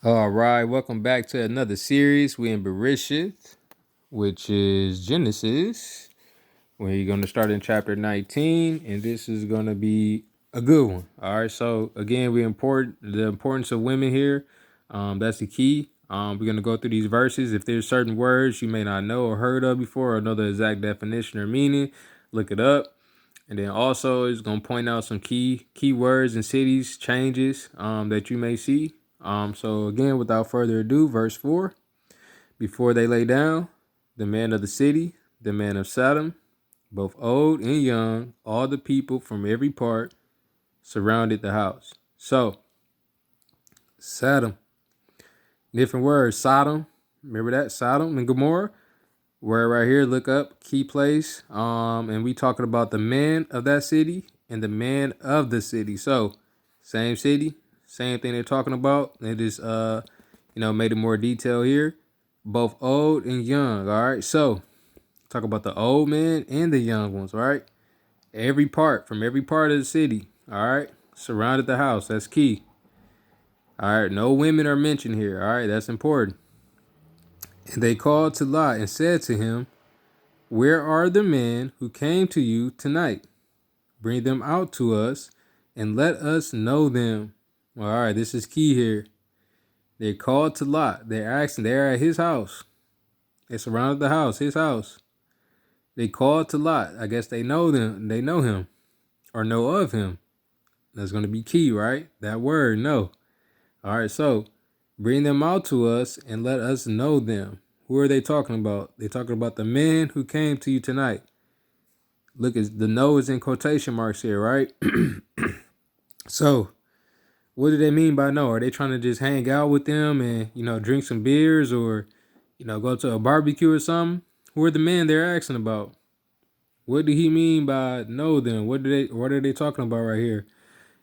All right, welcome back to another series. We in Bereshith, which is Genesis, where you're going to start in chapter 19, and this is going to be a good one. All right, so again, we import the importance of women here. That's the key. We're going to go through these verses. If there's certain words you may not know or heard of before or know the exact definition or meaning, look it up. And then also it's going to point out some key words and cities changes that you may see. So again, without further ado, verse 4. Before they lay down, the man of the city, the man of Sodom, both old and young, all the people from every part surrounded the house. So, Sodom, different words, Sodom, remember that, Sodom and Gomorrah. Where right here, look up, key place. And we talking about the man of that city and the man of the city. So, same city, same thing they're talking about. They just made it more detail here. Both old and young. All right. So talk about the old man and the young ones. All right. From every part of the city. All right. Surrounded the house. That's key. All right. No women are mentioned here. All right. That's important. And they called to Lot and said to him, "Where are the men who came to you tonight? Bring them out to us and let us know them." All right. This is key here. They called to Lot. They're asking. They're at his house. They surrounded the house, his house. They called to Lot. I guess they know them. They know him or know of him. That's going to be key, right? That word, know. All right, so bring them out to us and let us know them. Who are they talking about? They're talking about the men who came to you tonight. Look, the know is in quotation marks here, right? So what do they mean by no? Are they trying to just hang out with them and, drink some beers or, go to a barbecue or something? Who are the men they're asking about? What did he mean by know them? What are they talking about right here?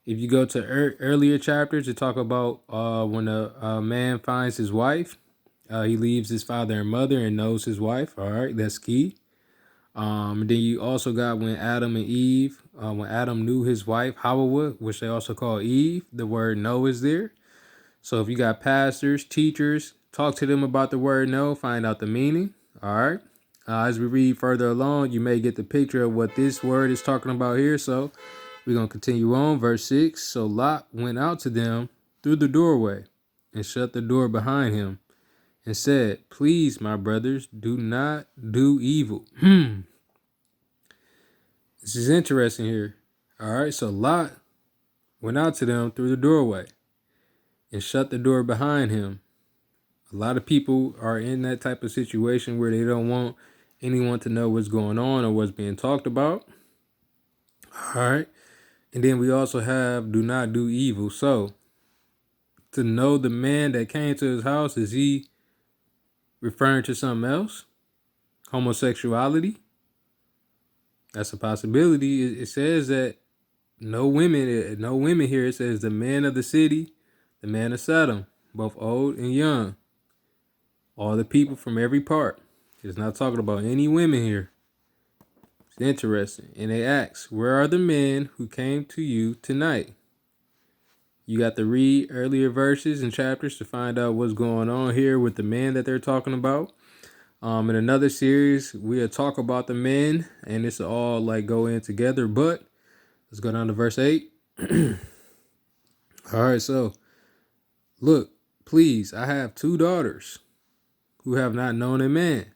If you go to earlier chapters, to talk about when a man finds his wife, he leaves his father and mother and knows his wife. All right, that's key. Then you also got when Adam and Eve, when Adam knew his wife, Hawa, which they also call Eve, the word know is there. So if you got pastors, teachers, talk to them about the word know, find out the meaning. All right. As we read further along, you may get the picture of what this word is talking about here. So we're going to continue on. Verse 6. So Lot went out to them through the doorway and shut the door behind him and said, "Please, my brothers, do not do evil." This is interesting here. All right. So Lot went out to them through the doorway and shut the door behind him. A lot of people are in that type of situation where they don't want anyone to know what's going on or what's being talked about. All right. And then we also have do not do evil. So to know the man that came to his house, is he referring to something else? Homosexuality? That's a possibility. It says that no women here. It says the man of the city, the man of Sodom, both old and young. All the people from every part. It's not talking about any women here. It's interesting. And they ask, "Where are the men who came to you tonight?" You got to read earlier verses and chapters to find out what's going on here with the men that they're talking about. In another series, we'll talk about the men, and it's all like go in together. But let's go down to verse 8. All right, so look, please, I have 2 daughters who have not known a man.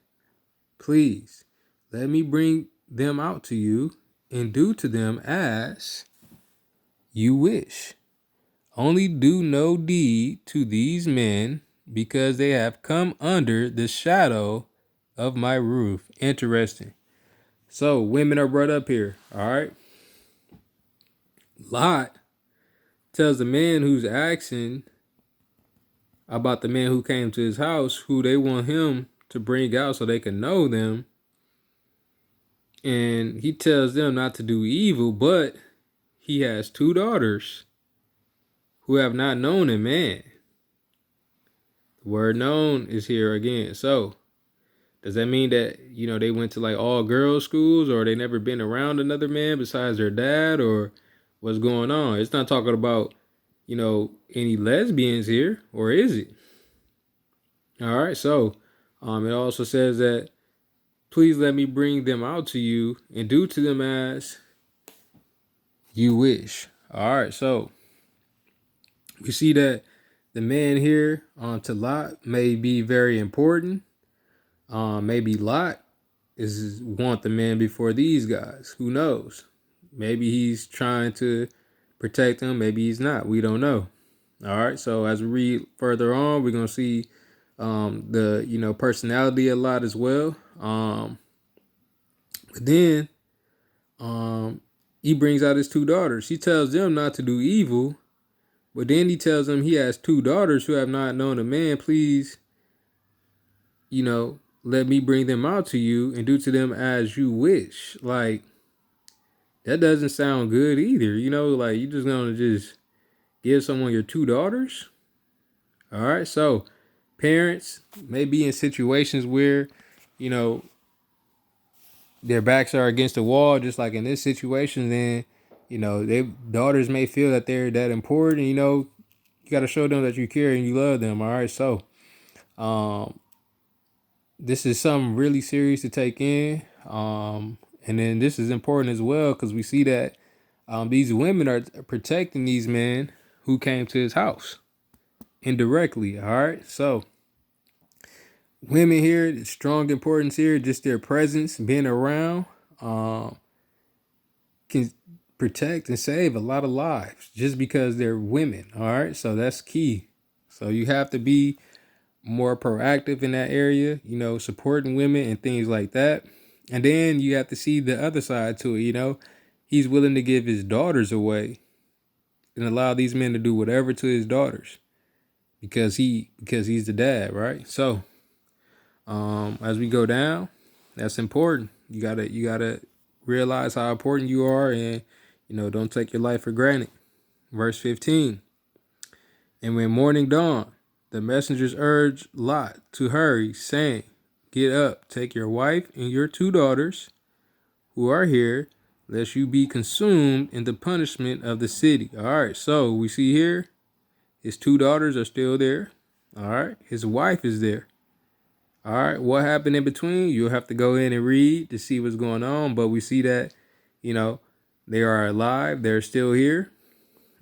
Please, let me bring them out to you and do to them as you wish. Only do no deed to these men, because they have come under the shadow of my roof. Interesting. So women are brought up here. All right. Lot tells the man who's asking about the man who came to his house, who they want him to bring out so they can know them. And he tells them not to do evil, but he has 2 daughters who have not known a man. The word known is here again. So does that mean that, they went to like all girls schools, or they never been around another man besides their dad, or what's going on? It's not talking about any lesbians here, or is it? All right, so it also says that please let me bring them out to you and do to them as you wish. All right, so we see that the man here to Lot may be very important. Maybe Lot is want the man before these guys. Who knows? Maybe he's trying to protect them. Maybe he's not. We don't know. All right. So as we read further on, we're gonna see the personality a lot as well. But then he brings out his two daughters. He tells them not to do evil, but then he tells them he has two daughters who have not known a man. Please, let me bring them out to you and do to them as you wish. Like, that doesn't sound good either. Like, you just gonna just give someone your two daughters. All right. So parents may be in situations where, you know, their backs are against the wall, just like in this situation. Then, their daughters may feel that they're that important. You got to show them that you care and you love them. All right. So, this is something really serious to take in. And then this is important as well because we see that these women are protecting these men who came to his house indirectly. All right. So, women here, the strong importance here, just their presence, being around, can protect and save a lot of lives just because they're women. All right. So that's key. So you have to be more proactive in that area, supporting women and things like that. And then you have to see the other side to it. He's willing to give his daughters away and allow these men to do whatever to his daughters because he's the dad, right? So as we go down, that's important. You gotta realize how important you are, and don't take your life for granted. Verse 15. And when morning dawned, the messengers urged Lot to hurry, saying, get up, take your wife and your two daughters who are here, lest you be consumed in the punishment of the city. All right, so we see here his two daughters are still there. All right, his wife is there. All right, what happened in between? You'll have to go in and read to see what's going on. But we see that, they are alive. They're still here.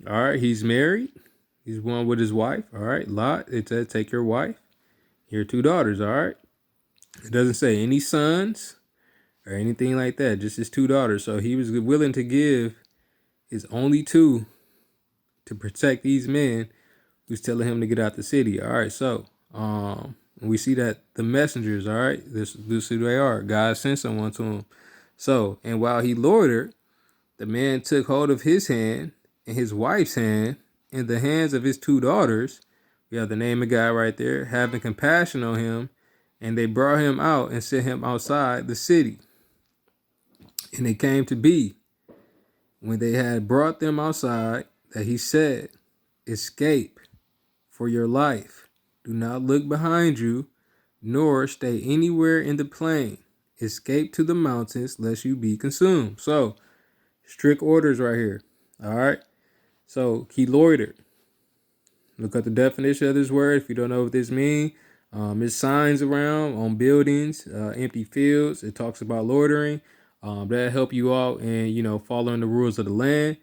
All right, he's married. He's one with his wife. All right, Lot, it said take your wife, your two daughters. All right. It doesn't say any sons or anything like that, just his two daughters. So he was willing to give his only two to protect these men who's telling him to get out the city. All right, so we see that the messengers, all right, this who they are. God sent someone to him. So, and while he loitered, the man took hold of his hand and his wife's hand in the hands of his two daughters. We have the name of God right there, having compassion on him, and they brought him out and set him outside the city. And it came to be, when they had brought them outside, that he said, escape for your life. Do not look behind you, nor stay anywhere in the plain. Escape to the mountains, lest you be consumed. So, strict orders right here. All right. So he loitered. Look at the definition of this word if you don't know what this means. It's signs around on buildings, empty fields. It talks about loitering. That'll help you out and following the rules of the land.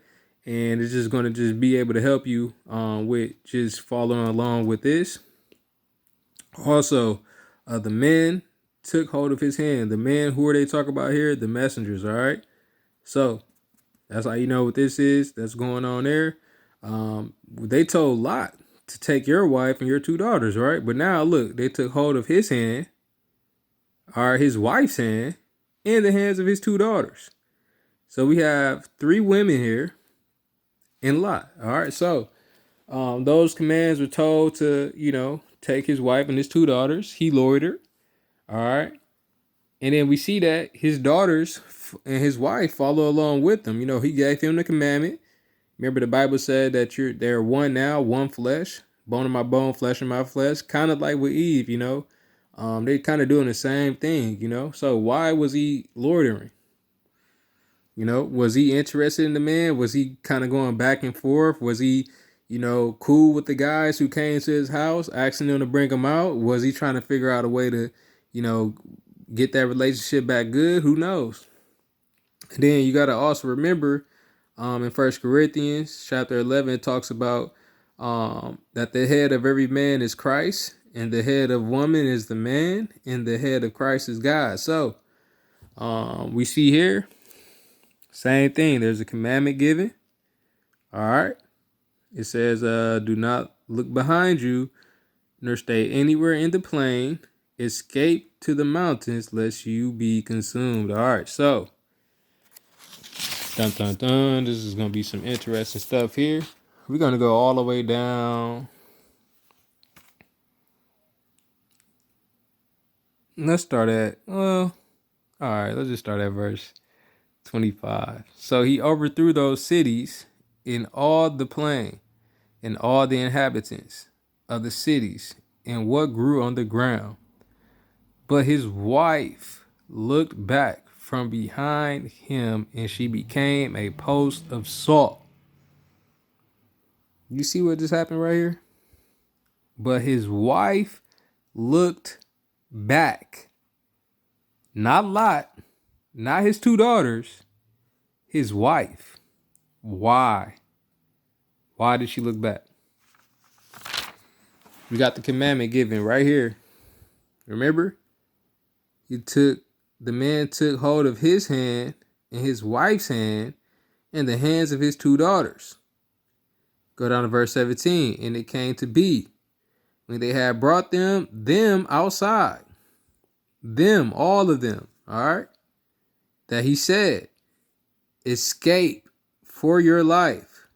And it's just going to just be able to help you with just following along with this. Also, the men took hold of his hand. The men, who are they talking about here? The messengers, all right? So that's how you know what this is that's going on there. They told Lot to take your wife and your two daughters, right? But now look, they took hold of his hand, or his wife's hand, and the hands of his two daughters. So we have three women here and Lot. All right, so those commands were told to, take his wife and his two daughters. He loitered. All right. And then we see that his daughters and his wife follow along with them. He gave him the commandment. Remember, the Bible said that they're one now, one flesh, bone of my bone, flesh of my flesh. Kind of like with Eve, they kind of doing the same thing, So why was he loitering? Was he interested in the man? Was he kind of going back and forth? Was he, cool with the guys who came to his house, asking them to bring him out? Was he trying to figure out a way to, get that relationship back good? Who knows? And then you got to also remember, in First Corinthians chapter 11, it talks about that the head of every man is Christ, and the head of woman is the man, and the head of Christ is God. So we see here, same thing. There's a commandment given. All right. It says, do not look behind you, nor stay anywhere in the plain. Escape to the mountains, lest you be consumed. All right. So, dun dun dun. This is gonna be some interesting stuff here. We're gonna go all the way down. Let's start at all right. Let's just start at verse 25. So he overthrew those cities in all the plain, and all the inhabitants of the cities, and what grew on the ground. But his wife looked back from behind him, and she became a post of salt. You see what just happened right here? But his wife looked back. Not Lot, not his two daughters, his wife. Why? Why did she look back? We got the commandment given right here. Remember? The man took hold of his hand and his wife's hand and the hands of his two daughters. Go down to verse 17. And it came to be, when they had brought them outside, all of them, all right, that he said, escape for your life.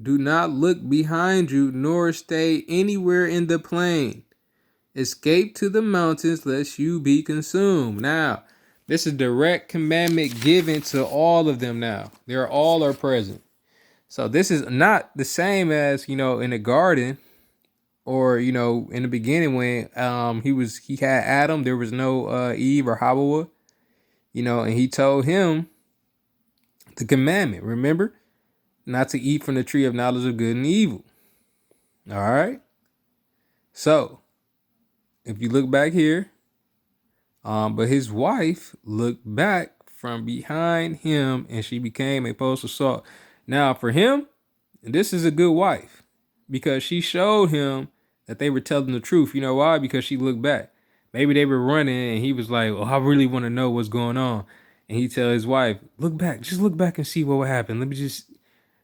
Do not look behind you, nor stay anywhere in the plain. Escape to the mountains, lest you be consumed. Now, this is direct commandment given to all of them now. They're all are present. So this is not the same as, in the garden, or, in the beginning when he had Adam, there was no Eve or Hawa, and he told him the commandment, remember? Not to eat from the tree of knowledge of good and evil. All right. So if you look back here, but his wife looked back from behind him, and she became a post of salt. Now for him, this is a good wife, because she showed him that they were telling the truth. You know why? Because she looked back. Maybe they were running and he was like, oh, I really want to know what's going on. And he tell his wife, look back, just look back and see what would happen.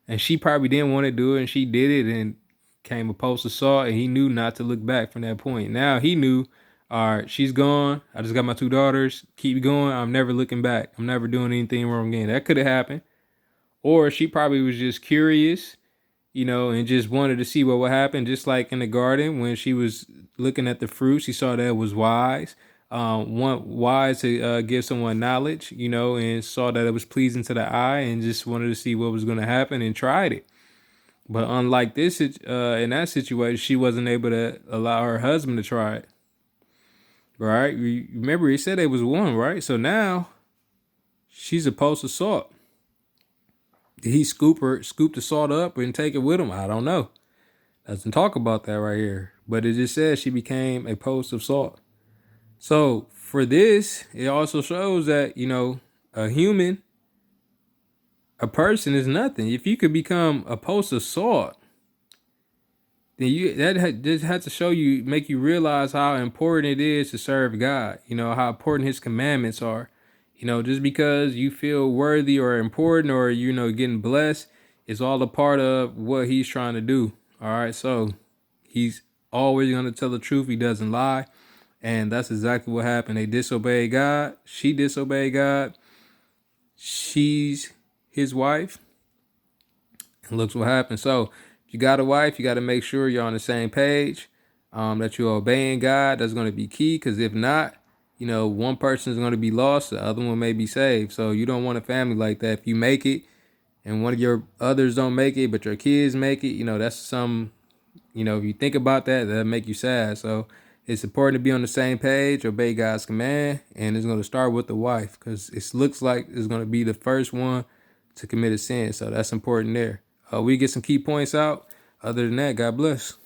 And she probably didn't want to do it, and she did it, and came a post of salt, and he knew not to look back from that point. Now he knew, all right, she's gone. I just got my two daughters. Keep going. I'm never looking back. I'm never doing anything wrong again. That could have happened. Or she probably was just curious, and just wanted to see what would happen. Just like in the garden, when she was looking at the fruit, she saw that it was wise. Wise to give someone knowledge, and saw that it was pleasing to the eye, and just wanted to see what was going to happen and tried it. But unlike this, in that situation, she wasn't able to allow her husband to try it. Right? Remember, he said they was one, right? So now she's a post of salt. Did he scoop the salt up and take it with him? I don't know. Doesn't talk about that right here. But it just says she became a post of salt. So for this, it also shows that, a person is nothing. If you could become a post of salt, then just had to make you realize how important it is to serve God. How important his commandments are. Just because you feel worthy or important, or, getting blessed, is all a part of what he's trying to do. All right. So he's always going to tell the truth. He doesn't lie. And that's exactly what happened. They disobeyed God. She disobeyed God. She's his wife. And looks what happened. So if you got a wife, you got to make sure you're on the same page, that you're obeying God. That's going to be key, because if not, one person is going to be lost, the other one may be saved. So you don't want a family like that. If you make it and one of your others don't make it, but your kids make it, that's some, if you think about that, that'll make you sad. So it's important to be on the same page, obey God's command, and it's going to start with the wife, because it looks like it's going to be the first one to commit a sin. So that's important there. We get some key points out. Other than that, God bless.